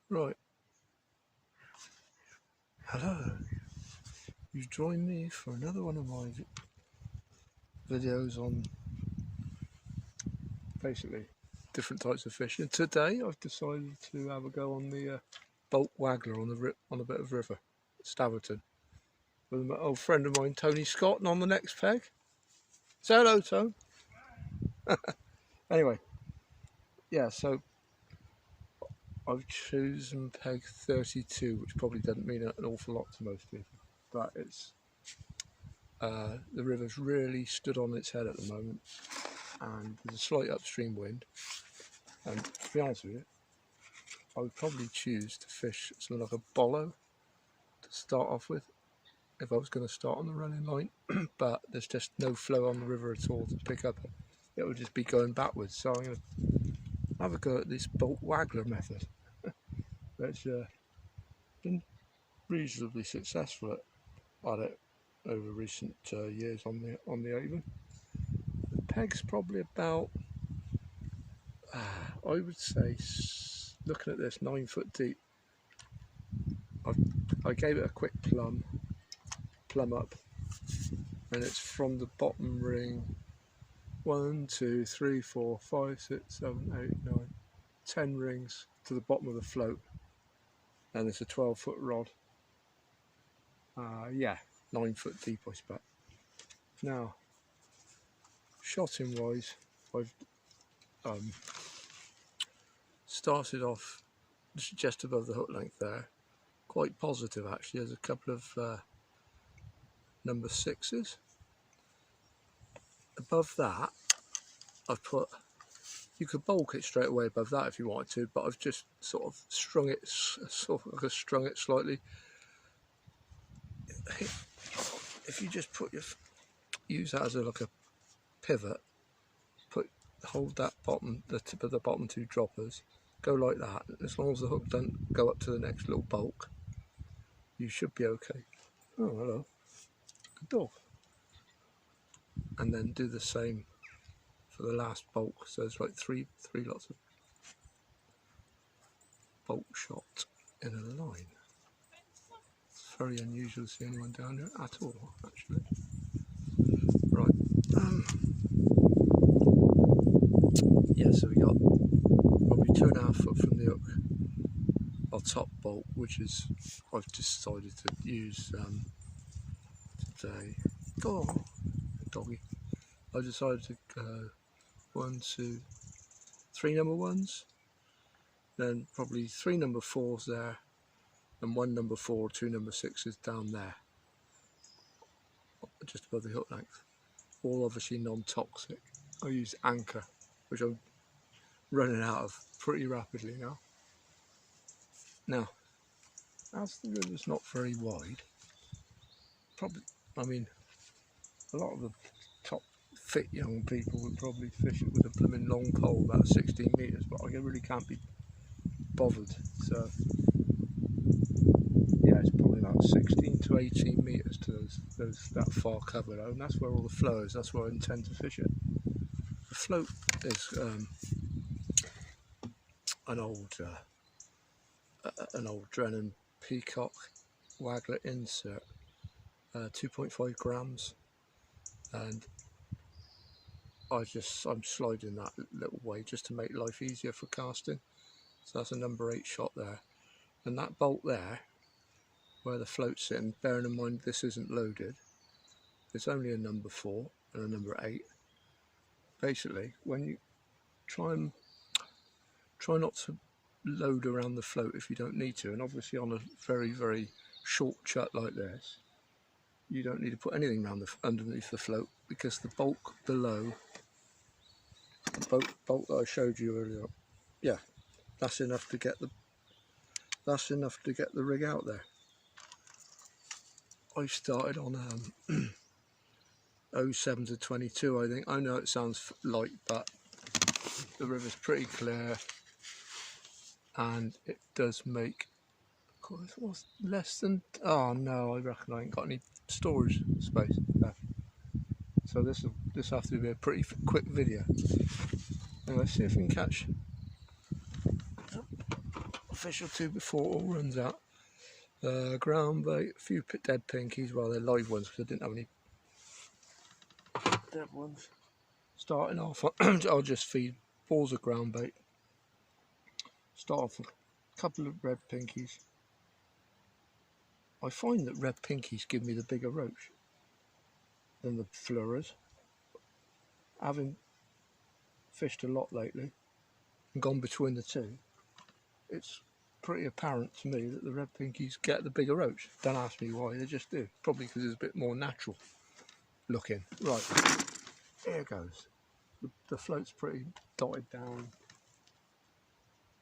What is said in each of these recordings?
Right, hello. You've joined me for another one of my videos on basically different types of fishing. Today I've decided to have a go on the boat waggler on a bit of river, Staverton, with an old friend of mine, Tony Scott, and on the next peg. Say hello, Tone. Anyway, yeah, so I've chosen peg 32, which probably doesn't mean an awful lot to most people, but it's the river's really stood on its head at the moment, and there's a slight upstream wind. And to be honest with you, I would probably choose to fish something like a bollo to start off with if I was going to start on the running line, but there's just no flow on the river at all to pick up. It would just be going backwards. So I'm going to have a go at this boat waggler method, which been reasonably successful at it over recent years on the avon. The peg's probably about, I would say, looking at this, 9 foot deep. I gave it a quick plumb up, and it's from the bottom ring 1, 2, 3, 4, 5, 6, 7, 8, 9, 10 rings to the bottom of the float, and it's a 12-foot rod. Yeah, 9 foot deep, I expect. Now, shotting wise, I've started off just above the hook length there, quite positive actually. There's a couple of number 6s. Above that, I've put, you could bulk it straight away above that if you wanted to, but I've just sort of strung it slightly. If you just use that as like a pivot, hold that the tip of the bottom 2 droppers, go like that. As long as the hook doesn't go up to the next little bulk, you should be okay. Oh, hello, good dog. And then do the same for the last bulk. So it's like three lots of bulk shot in a line. It's very unusual to see anyone down here at all, actually. Right. Yeah, so we got probably 2.5 foot from the hook, our top bolt, which is I've decided to use today. Oh, doggy. I decided to go 1, 2, 3 number 1s, then probably 3 number 4s there, and 1 number 4, 2 number 6s down there, just above the hook length. All obviously non-toxic. I use Anchor, which I'm running out of pretty rapidly now. Now, as the river's not very wide, probably, I mean, a lot of the top fit young people would probably fish it with a blooming long pole about 16 metres, but I really can't be bothered. So yeah, it's probably about 16 to 18 metres to that far cover though, and that's where all the flow is. That's where I intend to fish it. The float is an old Drennan Peacock Waggler insert, 2.5 grams, and I'm sliding that little way just to make life easier for casting. So that's a number 8 shot there, and that bolt there where the float's in, bearing in mind this isn't loaded, it's only a number 4 and a number 8. Basically, when you try not to load around the float if you don't need to, and obviously on a very, very short chut like this, you don't need to put anything around underneath the float, because the bulk below, the bolt that I showed you earlier, yeah, that's enough to get the rig out there. I started on 07 to 22, I think. I know it sounds light, but the river's pretty clear, and it does make, it was less than, oh no, I reckon I ain't got any storage space left. So this will have to be a pretty quick video. Anyway, see if we can catch fish or two before it all runs out. Ground bait, a few dead pinkies, well they're live ones because I didn't have any dead ones. Starting off, I'll just feed balls of ground bait. Start off with a couple of red pinkies. I find that red pinkies give me the bigger roach than the fluorers. Having fished a lot lately and gone between the two, it's pretty apparent to me that the red pinkies get the bigger roach. Don't ask me why, they just do. Probably because it's a bit more natural looking. Right, here goes. The float's pretty dotted down.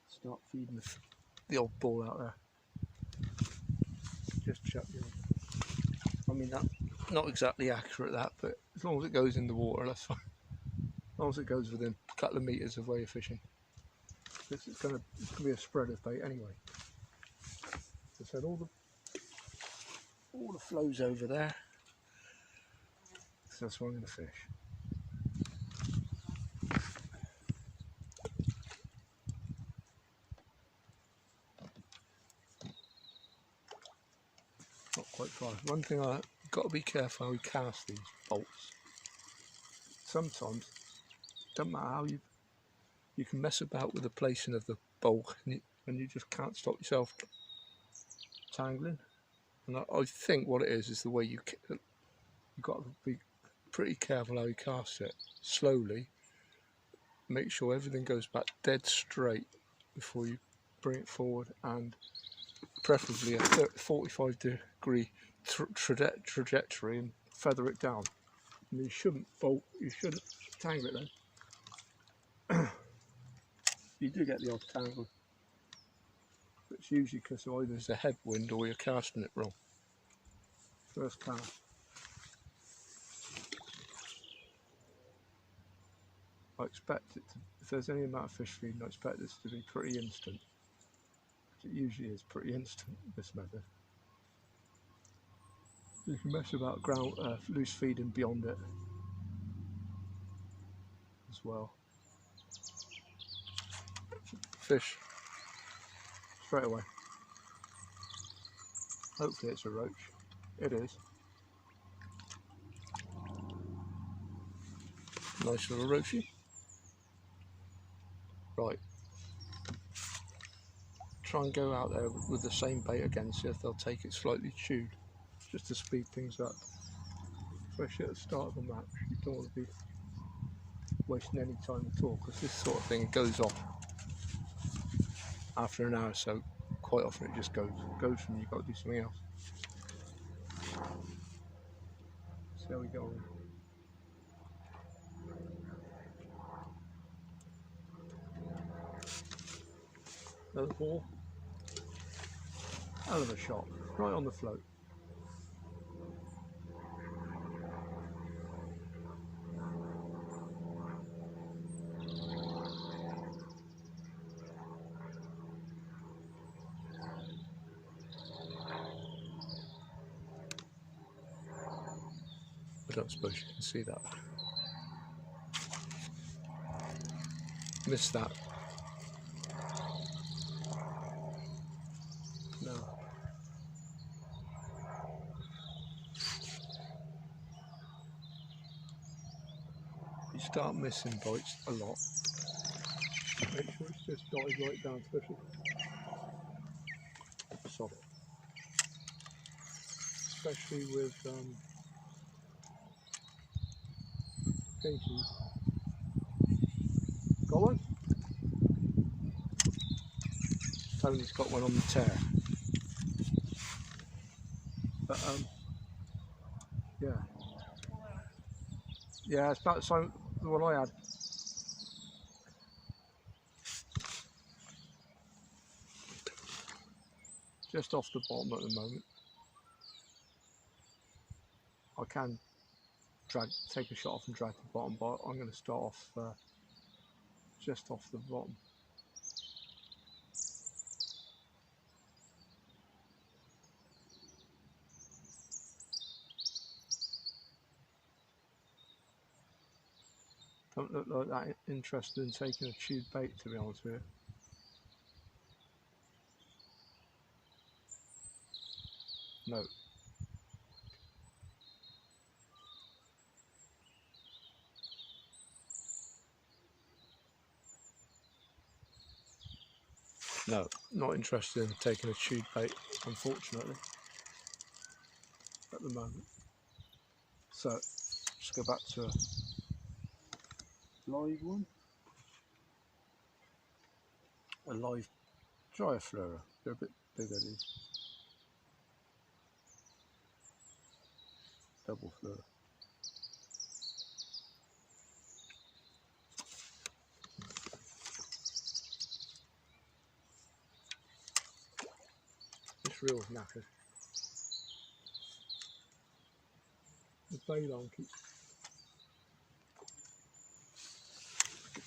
Start feeding the old ball out there. Just chuck you. I mean, that's not exactly accurate, that, but as long as it goes in the water, that's fine. As long as it goes within a couple of metres of where you're fishing. It's going to be a spread of bait anyway. As I said, all the flows over there. So that's where I'm going to fish. Not quite far. One thing I've got to be careful how we cast these bolts. Sometimes, don't matter how you can mess about with the placing of the bolt and you just can't stop yourself tangling. And I think what it is the way you've got to be pretty careful how you cast it. Slowly, make sure everything goes back dead straight before you bring it forward, and preferably a 45-degree trajectory, and feather it down. And you shouldn't tangle it then. You do get the odd tangle, but it's usually because either there's a headwind or you're casting it wrong. First cast. I expect it to, if there's any amount of fish feeding, I expect this to be pretty instant. It usually is pretty instant, this method. You can mess about loose feeding beyond it as well. Fish straight away. Hopefully it's a roach. It is. Nice little roachy. Right. Try and go out there with the same bait again, see if they'll take it slightly chewed, just to speed things up. Especially at the start of the match, you don't want to be wasting any time at all, because this sort of thing goes off after an hour or so. Quite often it just goes and you've got to do something else. See how we go on. Another ball. Hell of a shot, right on the float. I don't suppose you can see that. Missed that. No. You start missing bites a lot. Make sure it's just dotted right down, especially solid. Especially with pinkies. Got one? Tony's got one on the tear. But yeah. Yeah, it's about the same the one I had. Just off the bottom at the moment. I can take a shot off and drag the bottom, but I'm going to start off just off the bottom. Don't look like that interested in taking a chewed bait, to be honest with you. No. No, not interested in taking a tube bait, unfortunately, at the moment. So, let's go back to a live one. A live dry fluoro. They're a bit bigger, these. Double fluoro. This reel's knackered. The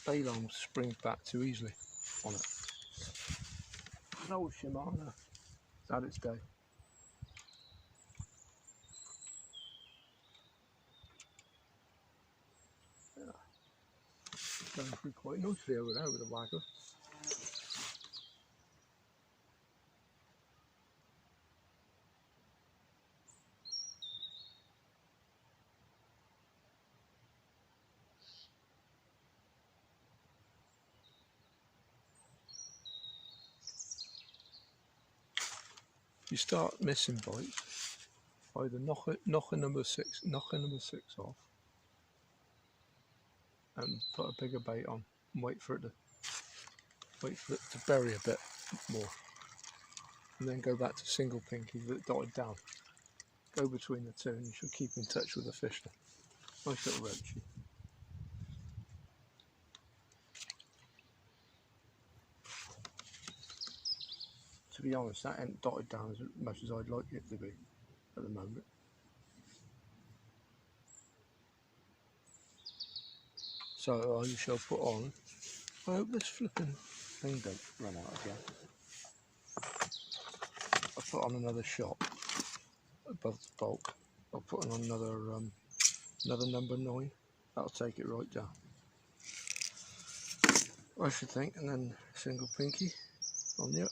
bail arm springs back too easily on it. An old Shimano. It's had its day. Yeah. Going through quite nicely over there with the waggler. You start missing bites, either knock a number six off, and put a bigger bait on, and wait for it to bury a bit more, and then go back to single pinkies with it dotted down. Go between the two, and you should keep in touch with the fish. Then. Nice little roachy. To be honest, that ain't dotted down as much as I'd like it to be at the moment. So I shall put on. I hope this flipping thing don't run out again. I'll put on another shot above the bulk. I'll put on another number 9. That'll take it right down, I should think, and then single pinky on the up.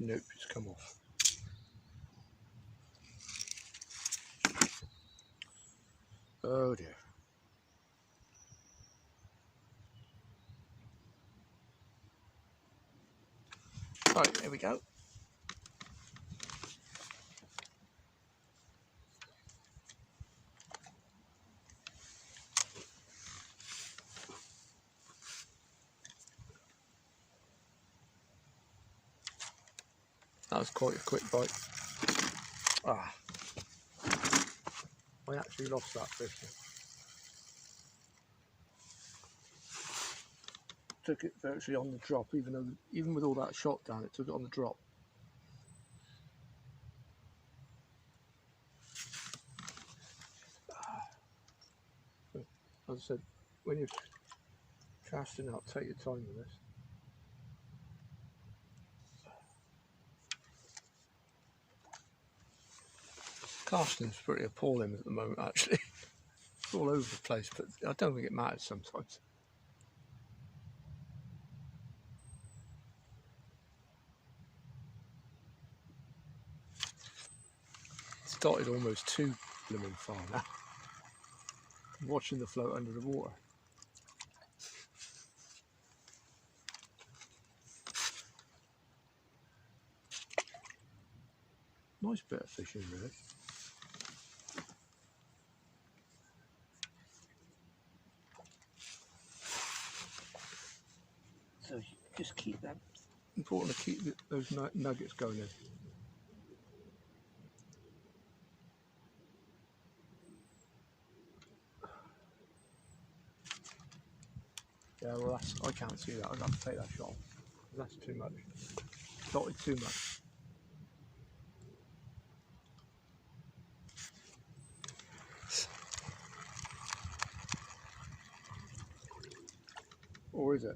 Nope, it's come off. Oh dear. Right, here we go. That was quite a quick bite. Ah, I actually lost that fish. Took it virtually on the drop, even with all that shot down, it took it on the drop. As I said, when you're casting out, take your time with this. Casting's pretty appalling at the moment, actually. It's all over the place, but I don't think it matters sometimes. It's dotted almost too blooming far now. I'm watching the float under the water. Nice bit of fishing, really. So just keep that. Important to keep those nuggets going in. Yeah, well, I can't see that. I'd have to take that shot. That's too much. Dotted too much. Or is it?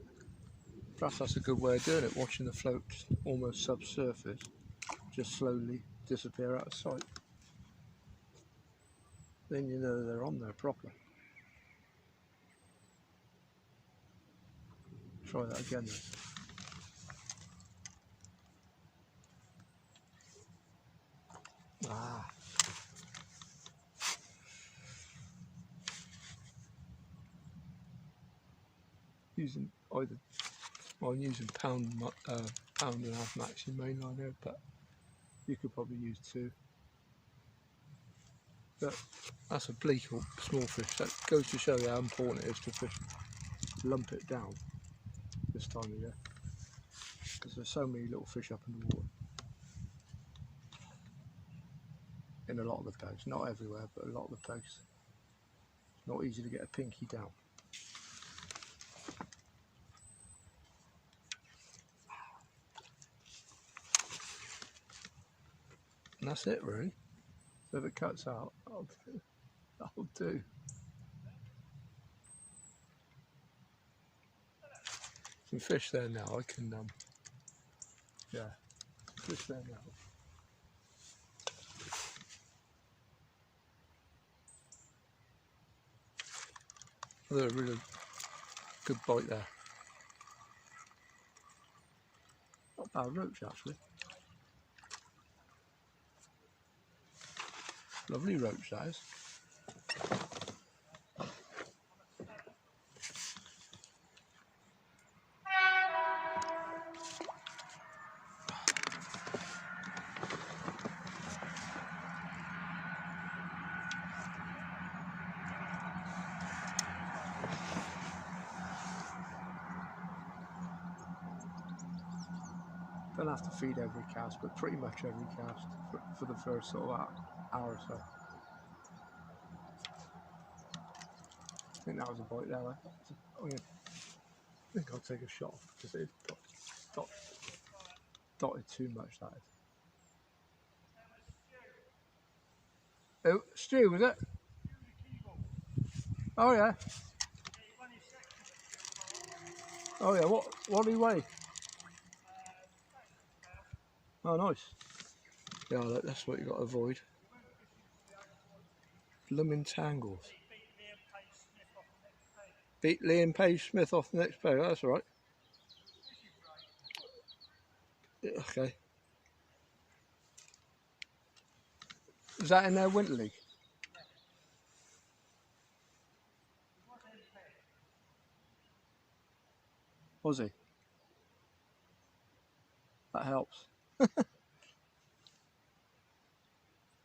Perhaps that's a good way of doing it, watching the float almost subsurface, just slowly disappear out of sight. then you know they're on there properly. Try that again then. Ah. Using either, well, I'm using pound and a half maxi mainline here, but you could probably use 2. But that's a bleak or small fish. That goes to show you how important it is to fish, lump it down this time of year, because there's so many little fish up in the water. In a lot of the pegs, not everywhere, but a lot of the pegs. It's not easy to get a pinky down. And that's it really. So if it cuts out, that'll do. Some fish there now. I can, yeah, fish there now. Another really good bite there. Not bad roach actually. Lovely roach that is. Don't have to feed every cast, but pretty much every cast for the first sort of hour or so. I think that was a bite there. I think I'll take a shot because it dotted too much. That is. Oh, Stu, was it? Oh yeah. Oh yeah. What do you weigh? Oh nice. Yeah, that's what you got to avoid. Blooming tangles. Beat Liam Page Smith off the next page. That's all right. Okay. Is that in their winter league? Was he? That helps.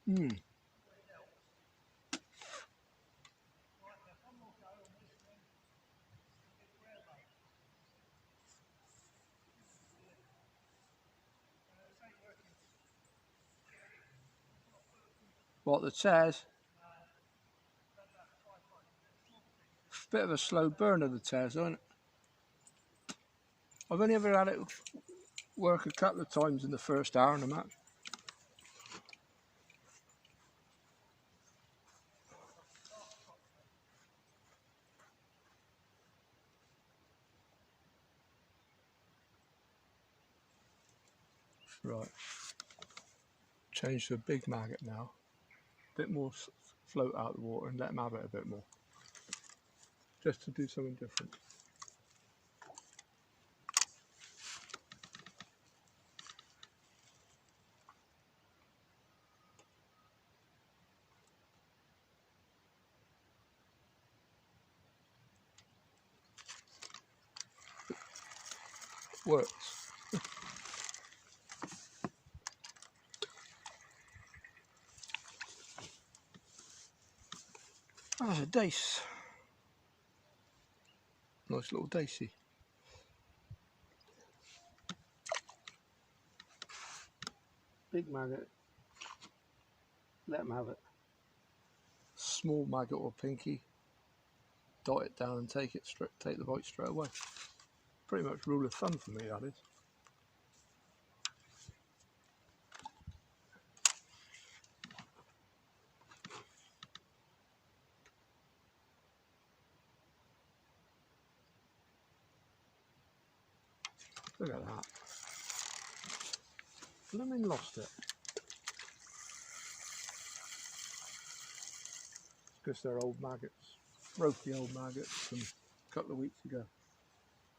Hmm. What, the tears? Bit of a slow burn of the tears, isn't it? I've only ever had it work a couple of times in the first hour in the match. Right. Change to a big maggot now. A bit more float out the water and let them have it a bit more. Just to do something different. Works. That's a dace. Nice little dacey. Big maggot. Let them have it. Small maggot or pinky. Dot it down and take the bite straight away. Pretty much rule of thumb for me, that is. Look at that. Blooming lost it. because they're old maggots. Broke the old maggots from a couple of weeks ago.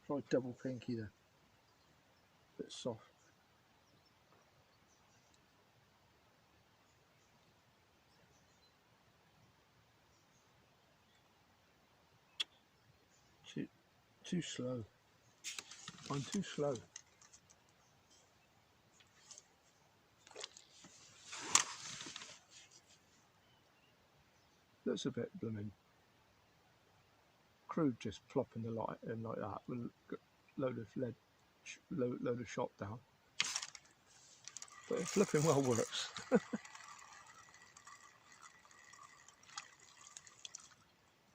Tried double pinky there. Bit soft. Too slow. I'm too slow. Looks a bit blooming crude, just plopping the light in like that with a load of shot down. But it flipping well works.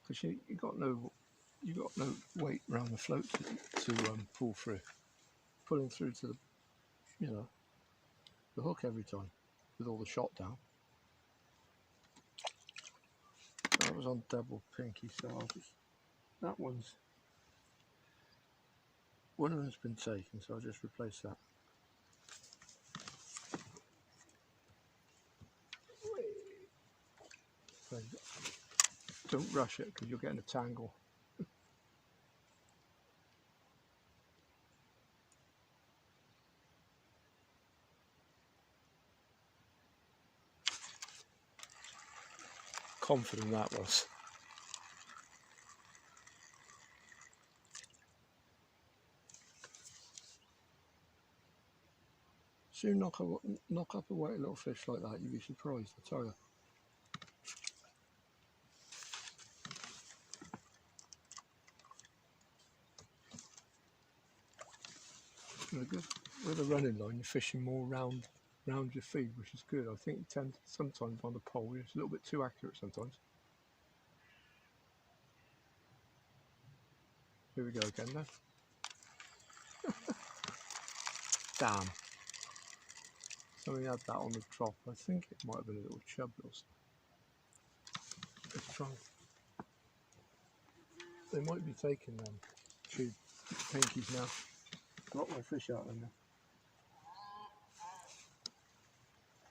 Because you got no weight around the float to pull through, pulling through to the hook every time with all the shot down. That was on double pinky, so that one of them's been taken, so I'll just replace that. So don't rush it because you're getting a tangle. Confident that was. Soon knock up a white little fish like that, you'd be surprised, I tell you. With a running line, you're fishing more round your feed, which is good. I think you tend to, sometimes on the pole, it's a little bit too accurate sometimes. Here we go again then. Damn. Somebody had that on the drop. I think it might have been a little chub. Let's try. They might be taking them tube pinkies now. A lot more fish out there now.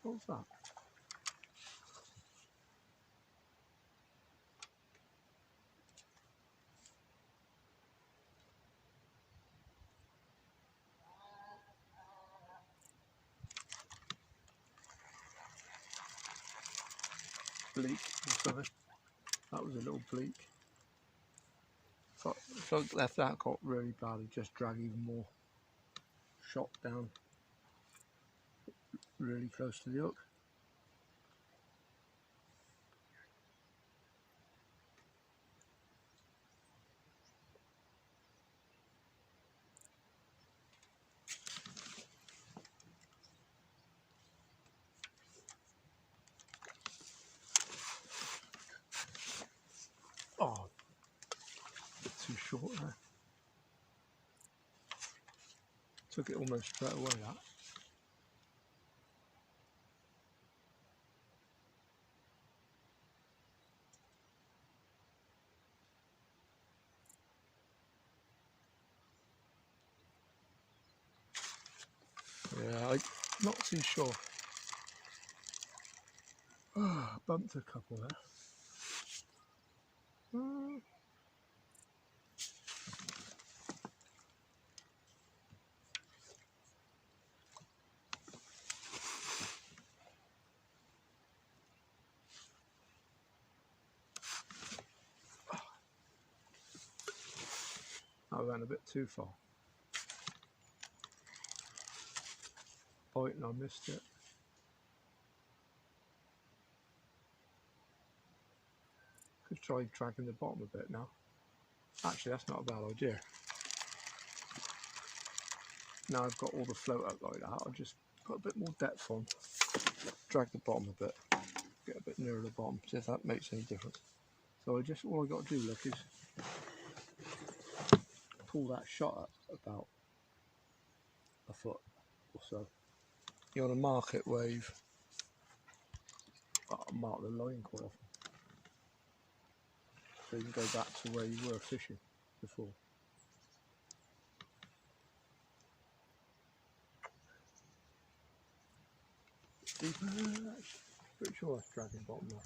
What's that? Bleak or something. That was a little bleak. If I left that got really bad, it'd just drag even more shot down really close to the hook. Oh, a bit too short there. Took it almost straight away, that. Yeah, I'm not too sure. Oh, bumped a couple there. I went a bit too far. Bite and I missed it. Could try dragging the bottom a bit now. Actually, that's not a bad idea. Now I've got all the float up like that, I'll just put a bit more depth on, drag the bottom a bit, get a bit nearer the bottom, see if that makes any difference. So all I got to do, look, is pull that shot up about a foot or so. You want to mark it where you've mark the line quite often, so you can go back to where you were fishing before. Deeper, pretty sure that's dragging bottom there.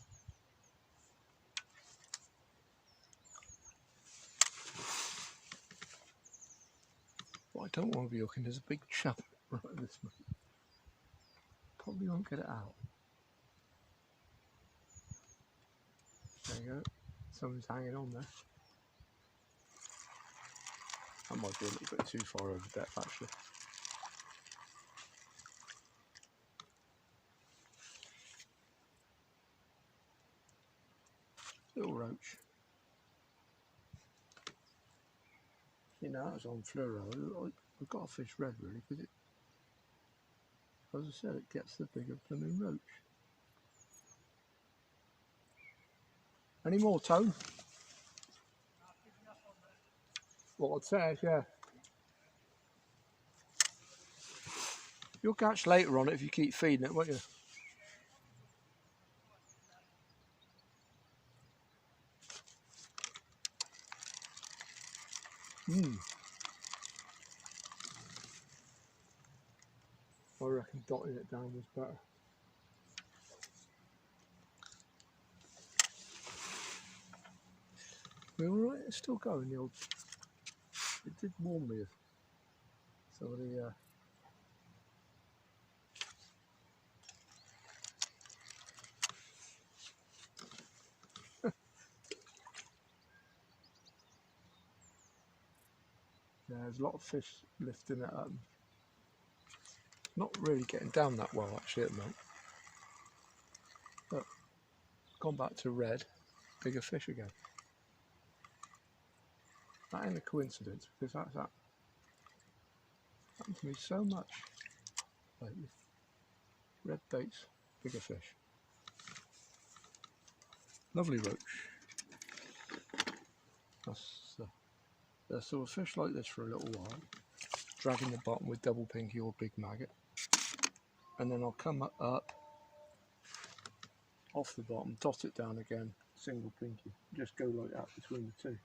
What I don't want to be hooking is a big chub right at this moment. Probably won't get it out. There you go. Something's hanging on there. That might be a little bit too far over depth actually. Little roach. You know, that was on fluoro. I've got to fish red really because it, as I said, it gets the bigger blooming roach. Any more, Tone? What I'd say is, yeah. You'll catch later on it if you keep feeding it, won't you? I reckon dotting it down was better. We're alright, it's still going, the old. It did warn me of some of the yeah, there's a lot of fish lifting it up. Not really getting down that well actually at the moment. But gone back to red, bigger fish again. That ain't a coincidence because that's happened to me so much lately. Red baits, bigger fish. Lovely roach. So a fish like this for a little while, dragging the bottom with double pinky or big maggot, and then I'll come up off the bottom, dot it down again, single pinky, just go like that between the two.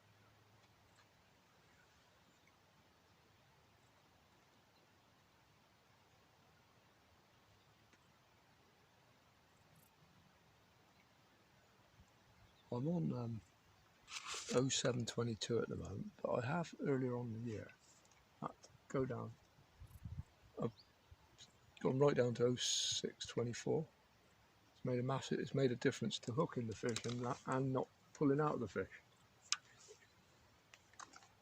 I'm on 0722 at the moment, but I have earlier on in the year had to go down. I've gone right down to 0624. It's made a difference to hooking the fish and not pulling out of the fish.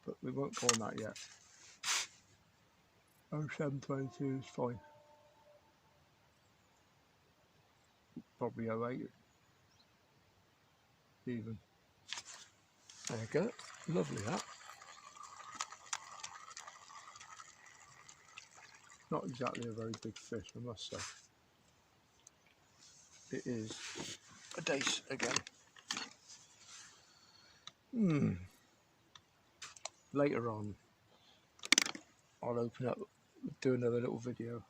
But we won't go on that yet. 0722 is fine. Probably 08 even. There you go. Lovely that. Not exactly a very big fish, I must say. It is a dace again. Later on, I'll open up, do another little video.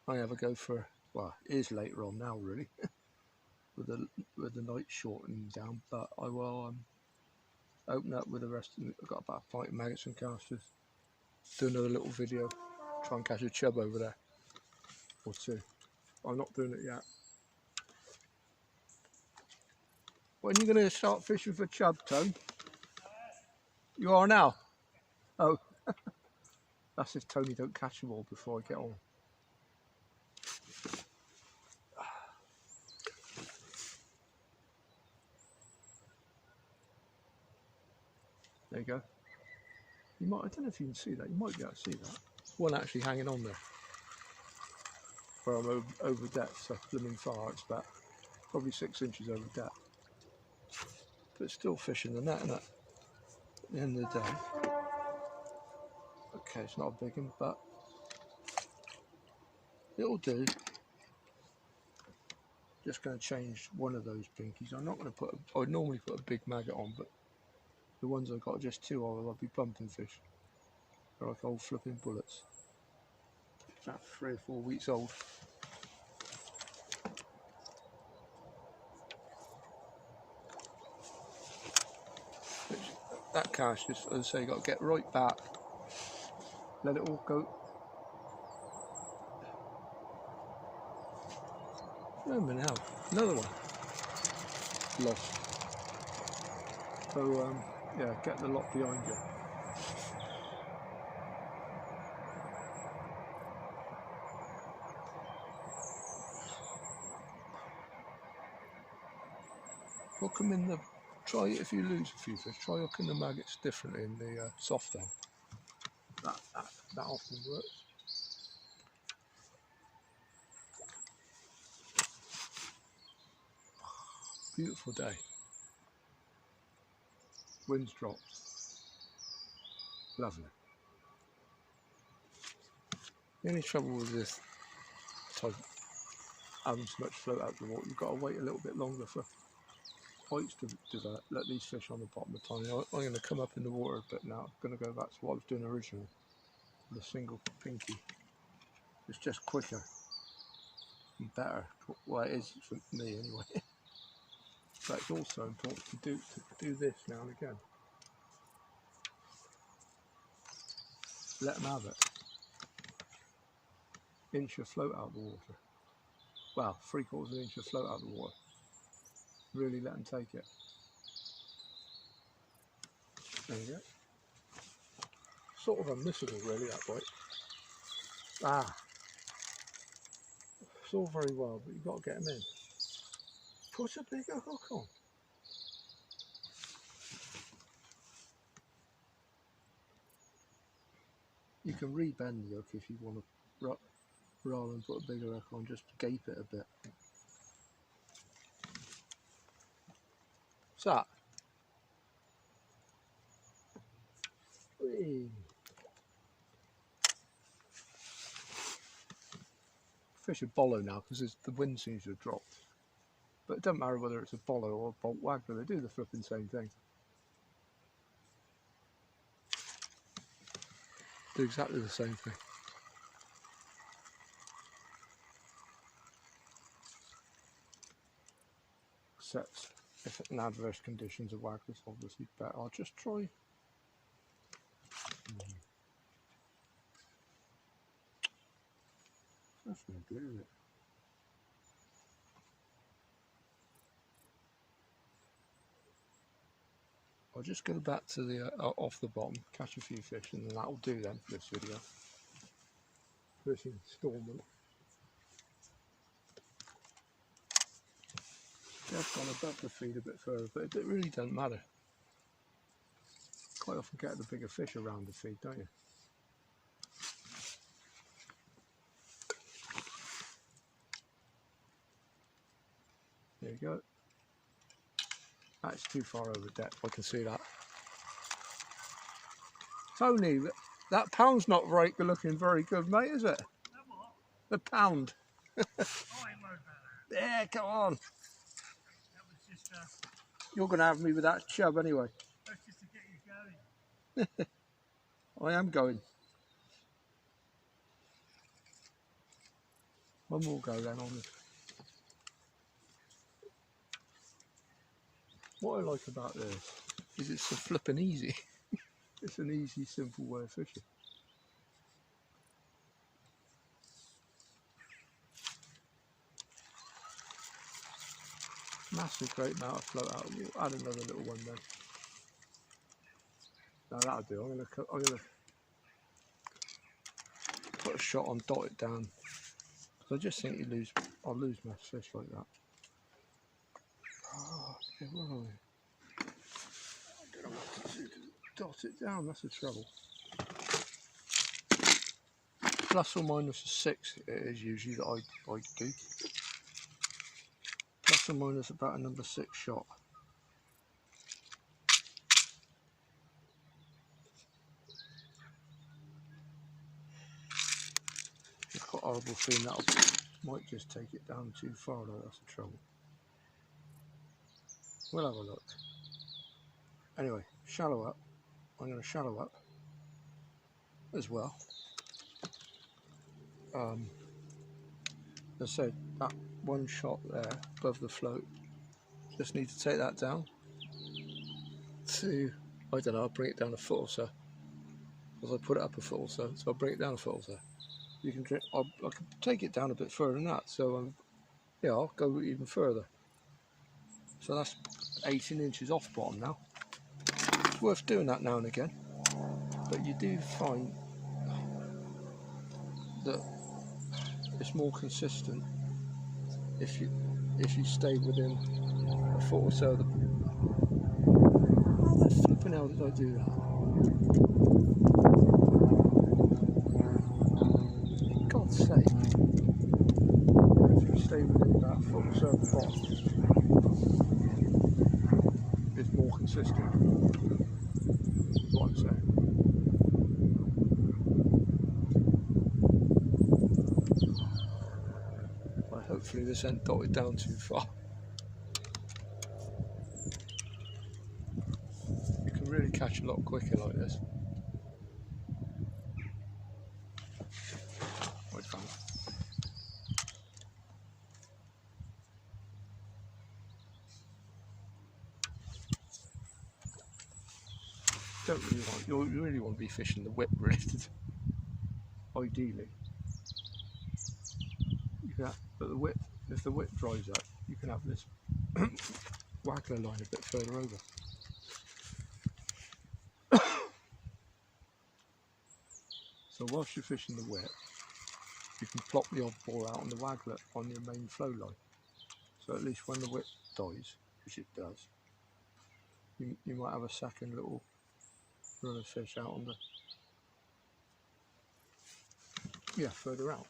I have a go for, well, it is later on now really, with the night shortening down. But I will open up with the rest of it. I've got about a pint of maggots and casters. Do another little video. Try and catch a chub over there or two. I'm not doing it yet. When are you going to start fishing for chub, Tone? You are now? Oh, that's if Tony don't catch them all before I get on. There you go. You might, I don't know if you can see that. You might be able to see that. One actually hanging on there. Where I'm over depth, so blooming far. It's about probably 6 inches over depth. But it's still fishing the net, isn't it? At the end of the day. Okay, it's not a big one, but it'll do. Just going to change one of those pinkies. I'm not going to put, I'd normally put a big maggot on, but the ones I've got are just two of, I'll be bumping fish. They're like old flipping bullets. About 3 or 4 weeks old. That cast, just as I say, you got to get right back, let it all go. Remember now, another one lost. So yeah, get the lot behind you. hook them in the, try it if you lose a few fish, try hooking the maggots differently in the soft end. That often works. Beautiful day. Wind's dropped. Lovely. The only trouble with this type of having so much float out the water, you've got to wait a little bit longer for bites to develop. Let these fish on the bottom of the tiny. I'm going to come up in the water a bit now. I'm going to go back to what I was doing originally with a single pinky. It's just quicker and better. Well, it is for me anyway. But it's also important to do this now and again. Let them have it. Inch of float out of the water. Well, 3/4 of an inch of float out of the water. Really let them take it. There you go. Sort of unmissable really, that bite. It's all very well, but you've got to get them in. Put a bigger hook on. You can rebend the hook if you want to, rather than put a bigger hook on, just gape it a bit. What's that? Whee. Fish a bollow now because the wind seems to have dropped. But it doesn't matter whether it's a bollow or a bolt waggler, they do the flipping same thing. Do exactly the same thing. Except if in adverse conditions, a waggler's obviously better. I'll just try. That's no good, is it? I'll just go back to the off the bottom, catch a few fish, and then that'll do then for this video. This instalment. Just gone above the feed a bit further, but it really doesn't matter. Quite often get the bigger fish around the feed, don't you? There you go. That's too far over depth, I can see that. Tony, that pound's not right looking very good, mate, is it? What? The pound. Oh, I ain't worried about that. Yeah, come on. That was just You're going to have me with that chub anyway. that's just to get you going. I am going. One more go then on this. What I like about this is it's so flipping easy. It's an easy, simple way of fishing. Massive great amount of float out. We'll add another little one then. Now that'll do. I'm gonna put a shot on, dot it down. I just think I'll lose my fish like that. Oh, yeah, where are we? I don't know what to do to dot it down, that's the trouble. Plus or minus a 6 it is usually that I do. Plus or minus about a number 6 shot. I've got a horrible feeling that might just take it down too far though, that's the trouble. We'll have a look. Anyway, shallow up. I'm going to shallow up as well. As I said, that one shot there above the float, just need to take that down to, I don't know, I'll bring it down a foot or so, because I put it up a foot or so, so I'll bring it down a foot or so. You can, I can take it down a bit further than that, so yeah, I'll go even further. So that's 18 inches off bottom now. It's worth doing that now and again, but you do find that it's more consistent if you stay within a foot or so of the... How the flipping hell did I do that? For God's sake. If you stay within that foot or so of the bottom, it's more consistent. Is what I'm saying. Well, hopefully this ain't dotted down too far. You can really catch a lot quicker like this. Quite fun. Don't really want, you really want to be fishing the whip, really. Ideally, you can have, but the whip, if the whip dries up, you can have this waggler line a bit further over. So whilst you're fishing the whip, you can plop the odd ball out on the waggler on your main flow line. So at least when the whip dies, which it does, you might have a second little run of fish out on the, yeah, further out.